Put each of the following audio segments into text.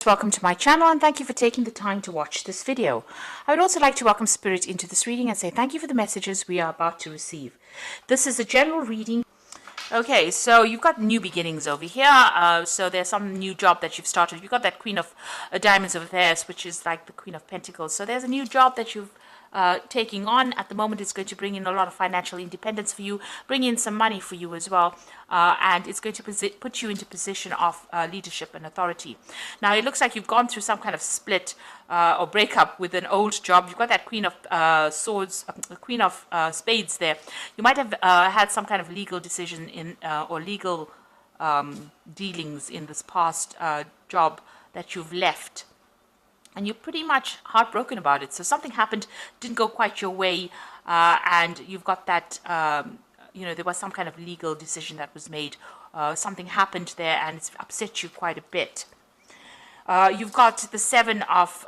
Welcome to my channel and thank you for taking the time to watch this video. I would also like to welcome Spirit into this reading and say thank you for the messages we are about to receive. This is a general reading. Okay, so you've got new beginnings over here. So there's some new job that you've started. You've got that Queen of Diamonds over there, which is like the Queen of Pentacles. So there's a new job that you've taking on at the moment. It's going to bring in a lot of financial independence for you, bring in some money for you as well, and it's going to put you into position of leadership and authority. Now it looks like you've gone through some kind of split or breakup with an old job. You've got that Queen of Swords, Queen of Spades there. You might have had some kind of legal decision in or legal dealings in this past job that you've left. And you're pretty much heartbroken about it. So something happened, didn't go quite your way, and you've got that, there was some kind of legal decision that was made. Something happened there, and it's upset you quite a bit. You've got the Seven of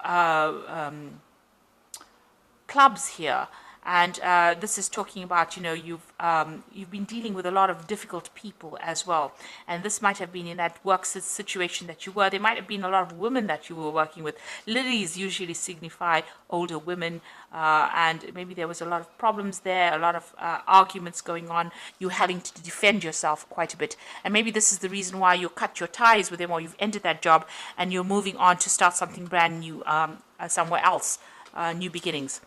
Clubs here. And this is talking about, you've been dealing with a lot of difficult people as well. And this might have been in that work situation that you were. There might have been a lot of women that you were working with. Lilies usually signify older women. And maybe there was a lot of problems there, a lot of arguments going on. You having to defend yourself quite a bit. And maybe this is the reason why you cut your ties with them, or you've ended that job and you're moving on to start something brand new somewhere else, new beginnings.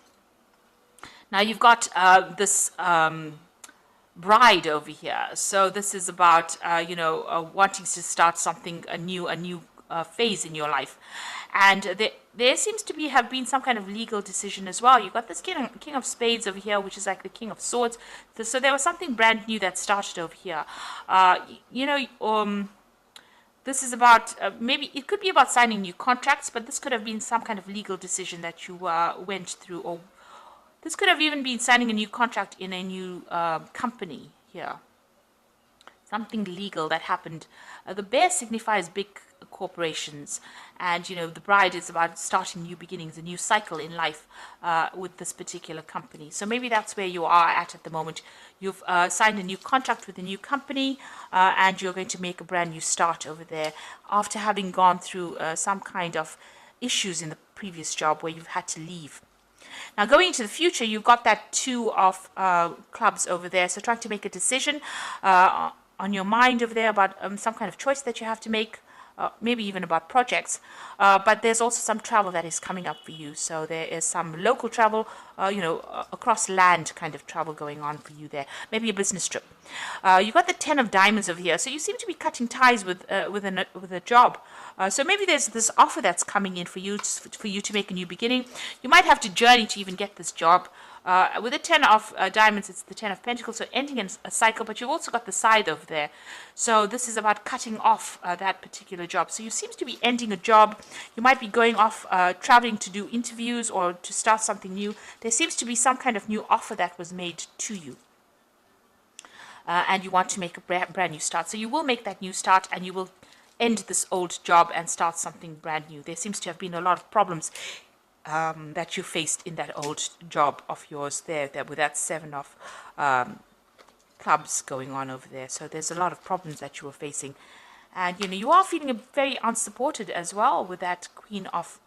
Now you've got this bride over here. So this is about, wanting to start something, a new phase in your life. And there seems to have been some kind of legal decision as well. You've got this King of Spades over here, which is like the King of Swords. So there was something brand new that started over here. This is about, maybe it could be about signing new contracts, but this could have been some kind of legal decision that you went through, or this could have even been signing a new contract in a new company here. Something legal that happened. The bear signifies big corporations. And, the bride is about starting new beginnings, a new cycle in life with this particular company. So maybe that's where you are at the moment. You've signed a new contract with a new company and you're going to make a brand new start over there after having gone through some kind of issues in the previous job where you've had to leave. Now, going into the future, you've got that Two of Clubs over there. So trying to make a decision on your mind over there about some kind of choice that you have to make, maybe even about projects. But there's also some travel that is coming up for you. So there is some local travel, across land kind of travel going on for you there. Maybe a business trip. You've got the Ten of Diamonds over here. So you seem to be cutting ties with a job. So maybe there's this offer that's coming in for you to make a new beginning. You might have to journey to even get this job. With the Ten of Diamonds, it's the Ten of Pentacles, so ending in a cycle, but you've also got the Scythe over there. So this is about cutting off that particular job. So you seem to be ending a job. You might be going off, traveling to do interviews or to start something new. There seems to be some kind of new offer that was made to you. And you want to make a brand new start. So you will make that new start and you will end this old job and start something brand new. There seems to have been a lot of problems that you faced in that old job of yours there with that Seven of Clubs going on over there. So there's a lot of problems that you were facing. And, you are feeling very unsupported as well with that Queen of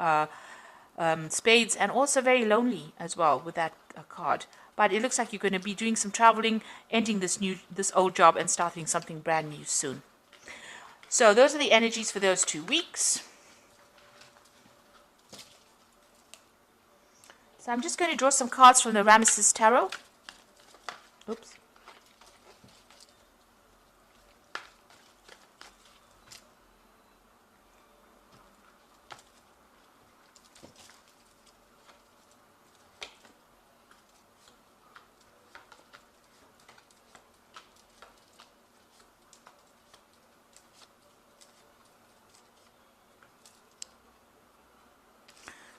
Spades, and also very lonely as well with that card. But it looks like you're going to be doing some traveling, ending this old job and starting something brand new soon. So those are the energies for those 2 weeks. So I'm just going to draw some cards from the Ramesses Tarot. Oops.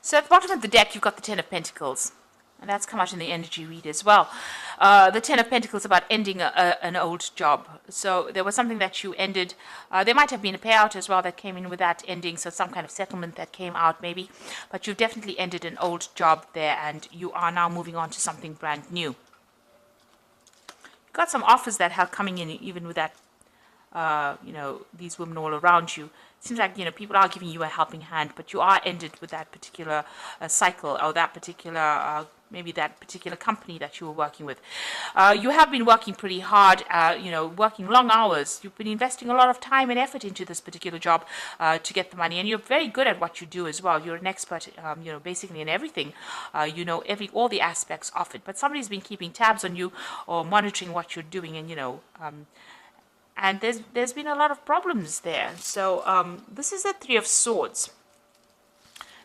So at the bottom of the deck, you've got the Ten of Pentacles. And that's come out in the energy read as well. The Ten of Pentacles about ending an old job. So there was something that you ended. There might have been a payout as well that came in with that ending. So some kind of settlement that came out maybe. But you've definitely ended an old job there. And you are now moving on to something brand new. You've got some offers that are coming in even with that, these women all around you. seems like, people are giving you a helping hand, but you are ended with that particular cycle, or that particular maybe that particular company that you were working with. You have been working pretty hard, working long hours. You've been investing a lot of time and effort into this particular job to get the money, and you're very good at what you do as well. You're an expert, basically in everything. All the aspects of it. But somebody's been keeping tabs on you or monitoring what you're doing, and and there's been a lot of problems there. So this is the Three of Swords.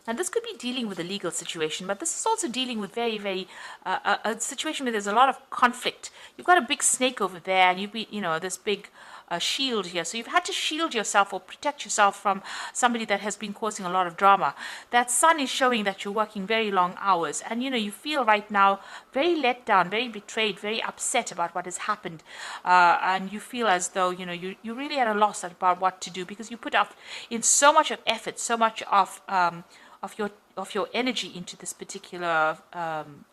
Now, this could be dealing with a legal situation, but this is also dealing with very, very a situation where there's a lot of conflict. You've got a big snake over there, and this big shield here. So you've had to shield yourself or protect yourself from somebody that has been causing a lot of drama. That sun is showing that you're working very long hours, and you feel right now very let down, very betrayed, very upset about what has happened, and you feel as though you really at a loss about what to do, because you put up in so much of effort, so much of your energy into this particular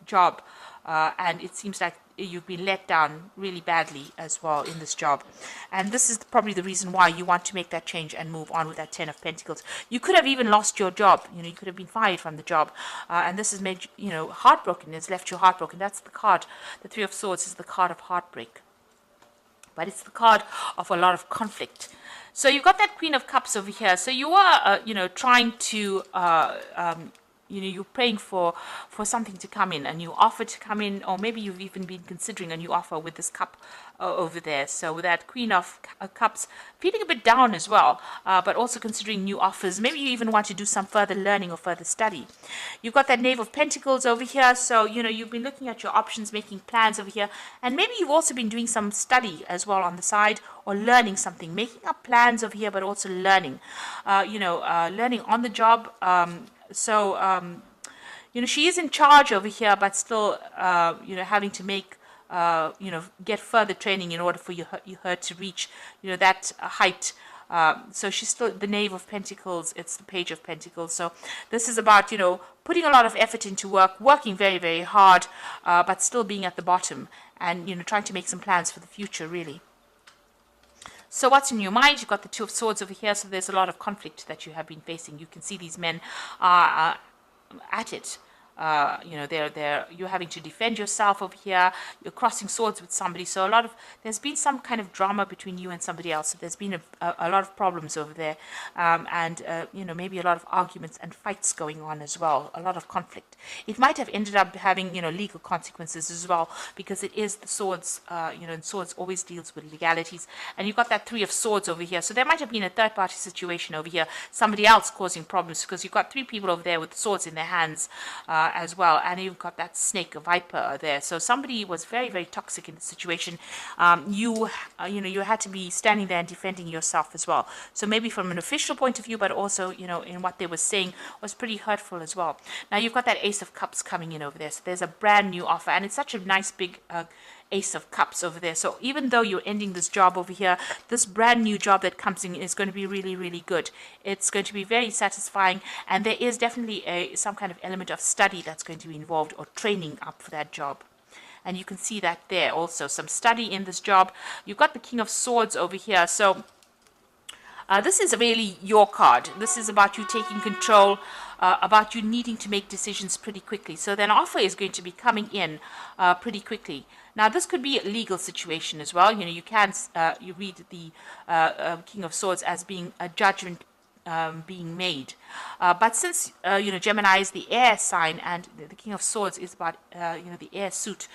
job, and it seems like you've been let down really badly as well in this job. And this is probably the reason why you want to make that change and move on with that Ten of Pentacles. You could have even lost your job. You could have been fired from the job, and this has made you heartbroken. It's left you heartbroken. That's the card. The Three of Swords is the card of heartbreak, but it's the card of a lot of conflict. So you've got that Queen of Cups over here. So you are, trying to, you're praying for something to come in, a new offer to come in, or maybe you've even been considering a new offer with this cup over there. So with that Queen of Cups, feeling a bit down as well, but also considering new offers. Maybe you even want to do some further learning or further study. You've got that Knave of Pentacles over here. So, you've been looking at your options, making plans over here. And maybe you've also been doing some study as well on the side, or learning something, making up plans over here, but also learning, learning on the job. She is in charge over here, but still, having to make, get further training in order for her to reach, that height. So she's still the Knave of Pentacles. It's the Page of Pentacles. So this is about, putting a lot of effort into work, working very, very hard, but still being at the bottom, and, trying to make some plans for the future, really. So what's in your mind? You've got the Two of Swords over here, so there's a lot of conflict that you have been facing. You can see these men are at it. You're having to defend yourself over here. You're crossing swords with somebody. So there's been some kind of drama between you and somebody else. So there's been a lot of problems over there, and maybe a lot of arguments and fights going on as well. A lot of conflict. It might have ended up having legal consequences as well, because it is the swords. And swords always deals with legalities. And you've got that Three of Swords over here. So there might have been a third-party situation over here. Somebody else causing problems, because you've got three people over there with swords in their hands. As well, and you've got that snake, a viper there. So somebody was very, very toxic in the situation. You had to be standing there and defending yourself as well. So maybe from an official point of view, but also in what they were saying was pretty hurtful as well. Now you've got that Ace of Cups coming in over there. So there's a brand new offer, and it's such a nice big Ace of Cups over there. So even though you're ending this job over here, this brand new job that comes in is going to be really, really good. It's going to be very satisfying, and there is definitely some kind of element of study that's going to be involved, or training up for that job. And you can see that there also, some study in this job. You've got the King of Swords over here. So this is really your card. This is about you taking control, about you needing to make decisions pretty quickly. So then offer is going to be coming in pretty quickly. Now, this could be a legal situation as well. You can you read the King of Swords as being a judgment being made. But since, Gemini is the air sign, and the King of Swords is about, the air suit,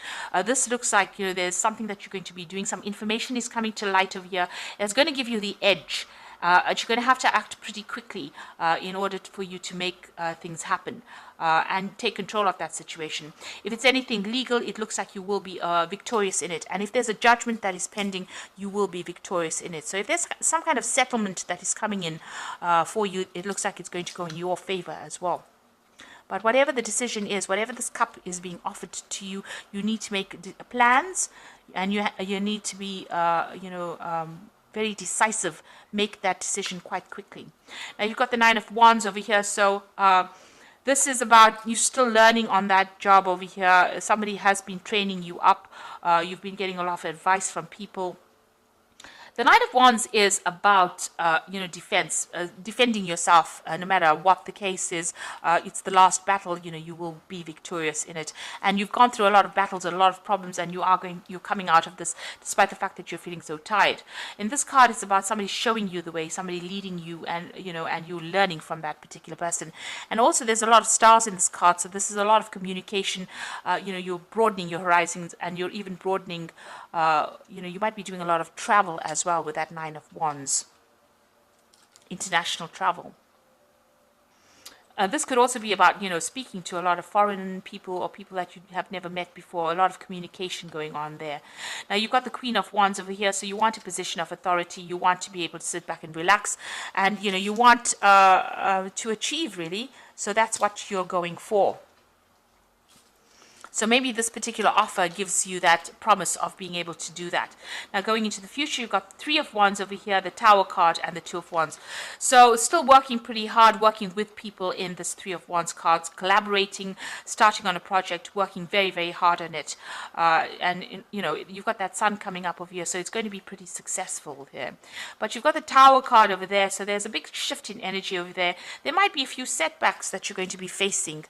this looks like, there's something that you're going to be doing. Some information is coming to light over here. It's going to give you the edge. You're going to have to act pretty quickly in order for you to make things happen and take control of that situation. If it's anything legal, it looks like you will be victorious in it. And if there's a judgment that is pending, you will be victorious in it. So if there's some kind of settlement that is coming in for you, it looks like it's going to go in your favor as well. But whatever the decision is, whatever this cup is being offered to you, you need to make plans, and you need to be, very decisive, make that decision quite quickly. Now you've got the Nine of Wands over here, so this is about you still learning on that job over here. Somebody has been training you up. You've been getting a lot of advice from people The Knight of Wands is about, defense, defending yourself, no matter what the case is. It's the last battle. You will be victorious in it, and you've gone through a lot of battles and a lot of problems, and you're coming out of this, despite the fact that you're feeling so tired. In this card, it's about somebody showing you the way, somebody leading you, and you're learning from that particular person. And also, there's a lot of stars in this card, so this is a lot of communication. You're broadening your horizons, and you're even broadening. You might be doing a lot of travel as well with that Nine of Wands. International travel. This could also be about, speaking to a lot of foreign people or people that you have never met before, a lot of communication going on there. Now, you've got the Queen of Wands over here, so you want a position of authority. You want to be able to sit back and relax, and, you want to achieve, really. So that's what you're going for. So maybe this particular offer gives you that promise of being able to do that. Now, going into the future, you've got Three of Wands over here, the Tower card, and the Two of Wands. So still working pretty hard, working with people in this Three of Wands cards, collaborating, starting on a project, working very, very hard on it. You've got that Sun coming up over here, so it's going to be pretty successful here. But you've got the Tower card over there, so there's a big shift in energy over there. There might be a few setbacks that you're going to be facing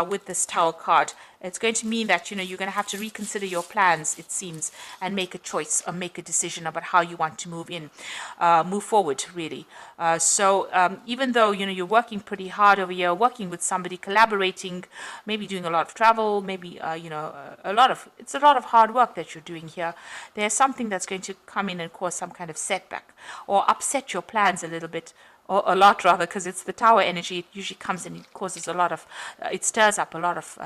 with this Tower card. It's going to mean that, you're going to have to reconsider your plans, it seems, and make a choice or make a decision about how you want to move forward, really. Even though, you're working pretty hard over here, working with somebody, collaborating, maybe doing a lot of travel, maybe, it's a lot of hard work that you're doing here. There's something that's going to come in and cause some kind of setback or upset your plans a little bit. Or a lot, rather, because it's the Tower energy. It usually comes and it causes a lot of, it stirs up a lot of,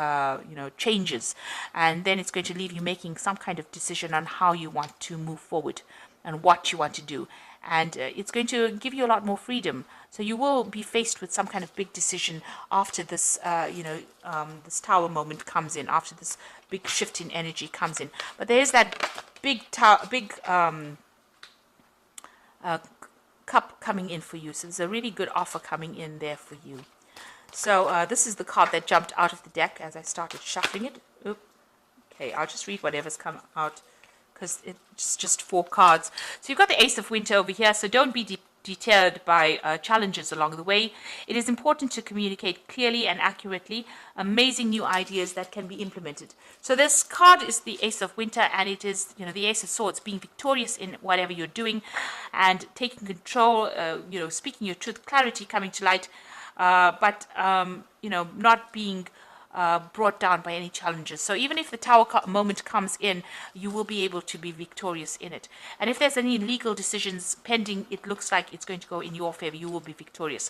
changes. And then it's going to leave you making some kind of decision on how you want to move forward and what you want to do. And it's going to give you a lot more freedom. So you will be faced with some kind of big decision after this, this Tower moment comes in, after this big shift in energy comes in. But there is that big cup coming in for you. So there's a really good offer coming in there for you. So this is the card that jumped out of the deck as I started shuffling it. Oop. Okay, I'll just read whatever's come out because it's just 4 cards. So you've got the Ace of Winter over here, so don't be deterred by challenges along the way. It is important to communicate clearly and accurately amazing new ideas that can be implemented. So this card is the Ace of Winter, and it is, the Ace of Swords, being victorious in whatever you're doing and taking control, speaking your truth, clarity coming to light, but not being brought down by any challenges. So even if the Tower moment comes in, you will be able to be victorious in it. And if there's any legal decisions pending, it looks like it's going to go in your favor. You will be victorious.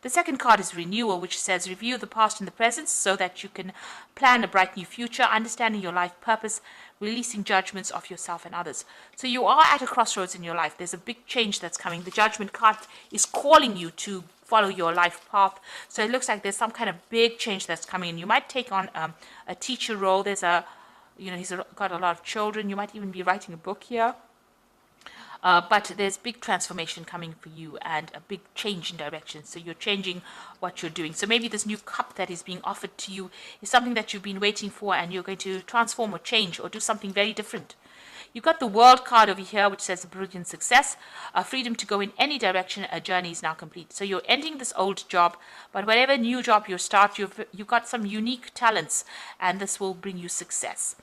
The second card is Renewal, which says review the past and the present so that you can plan a bright new future, understanding your life purpose, releasing judgments of yourself and others. So you are at a crossroads in your life. There's a big change that's coming. The Judgment card is calling you to follow your life path. So it looks like there's some kind of big change that's coming in. You might take on a teacher role. There's he's got a lot of children. You might even be writing a book here. But there's big transformation coming for you and a big change in direction. So you're changing what you're doing. So maybe this new cup that is being offered to you is something that you've been waiting for, and you're going to transform or change or do something very different. You've got the World card over here, which says brilliant success, freedom to go in any direction. A journey is now complete. So you're ending this old job, but whatever new job you start, you've got some unique talents, and this will bring you success.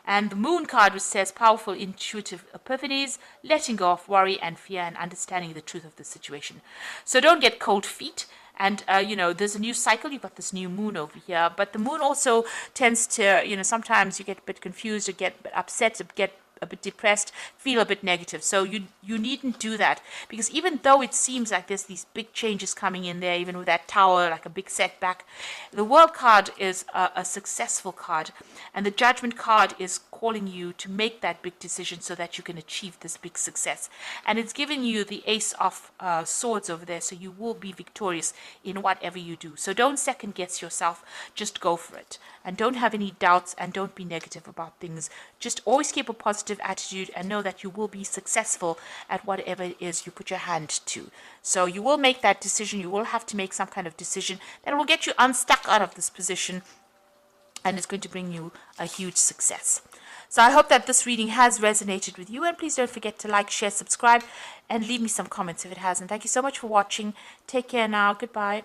And the Moon card, which says powerful intuitive epiphanies, letting go of worry and fear, and understanding the truth of the situation. So don't get cold feet. And, there's a new cycle. You've got this new moon over here. But the moon also tends to, sometimes you get a bit confused or get upset, or get a bit depressed, feel a bit negative. So you needn't do that, because even though it seems like there's these big changes coming in there, even with that Tower, like a big setback, the World card is a successful card, and the Judgment card is calling you to make that big decision so that you can achieve this big success. And it's giving you the Ace of Swords over there, so you will be victorious in whatever you do. So don't second guess yourself, just go for it. And don't have any doubts, and don't be negative about things. Just always keep a positive attitude and know that you will be successful at whatever it is you put your hand to. So you will make that decision. You will have to make some kind of decision that will get you unstuck out of this position, and it's going to bring you a huge success. So I hope that this reading has resonated with you, and please don't forget to like, share, subscribe, and leave me some comments if it hasn't. Thank you so much for watching. Take care now. Goodbye.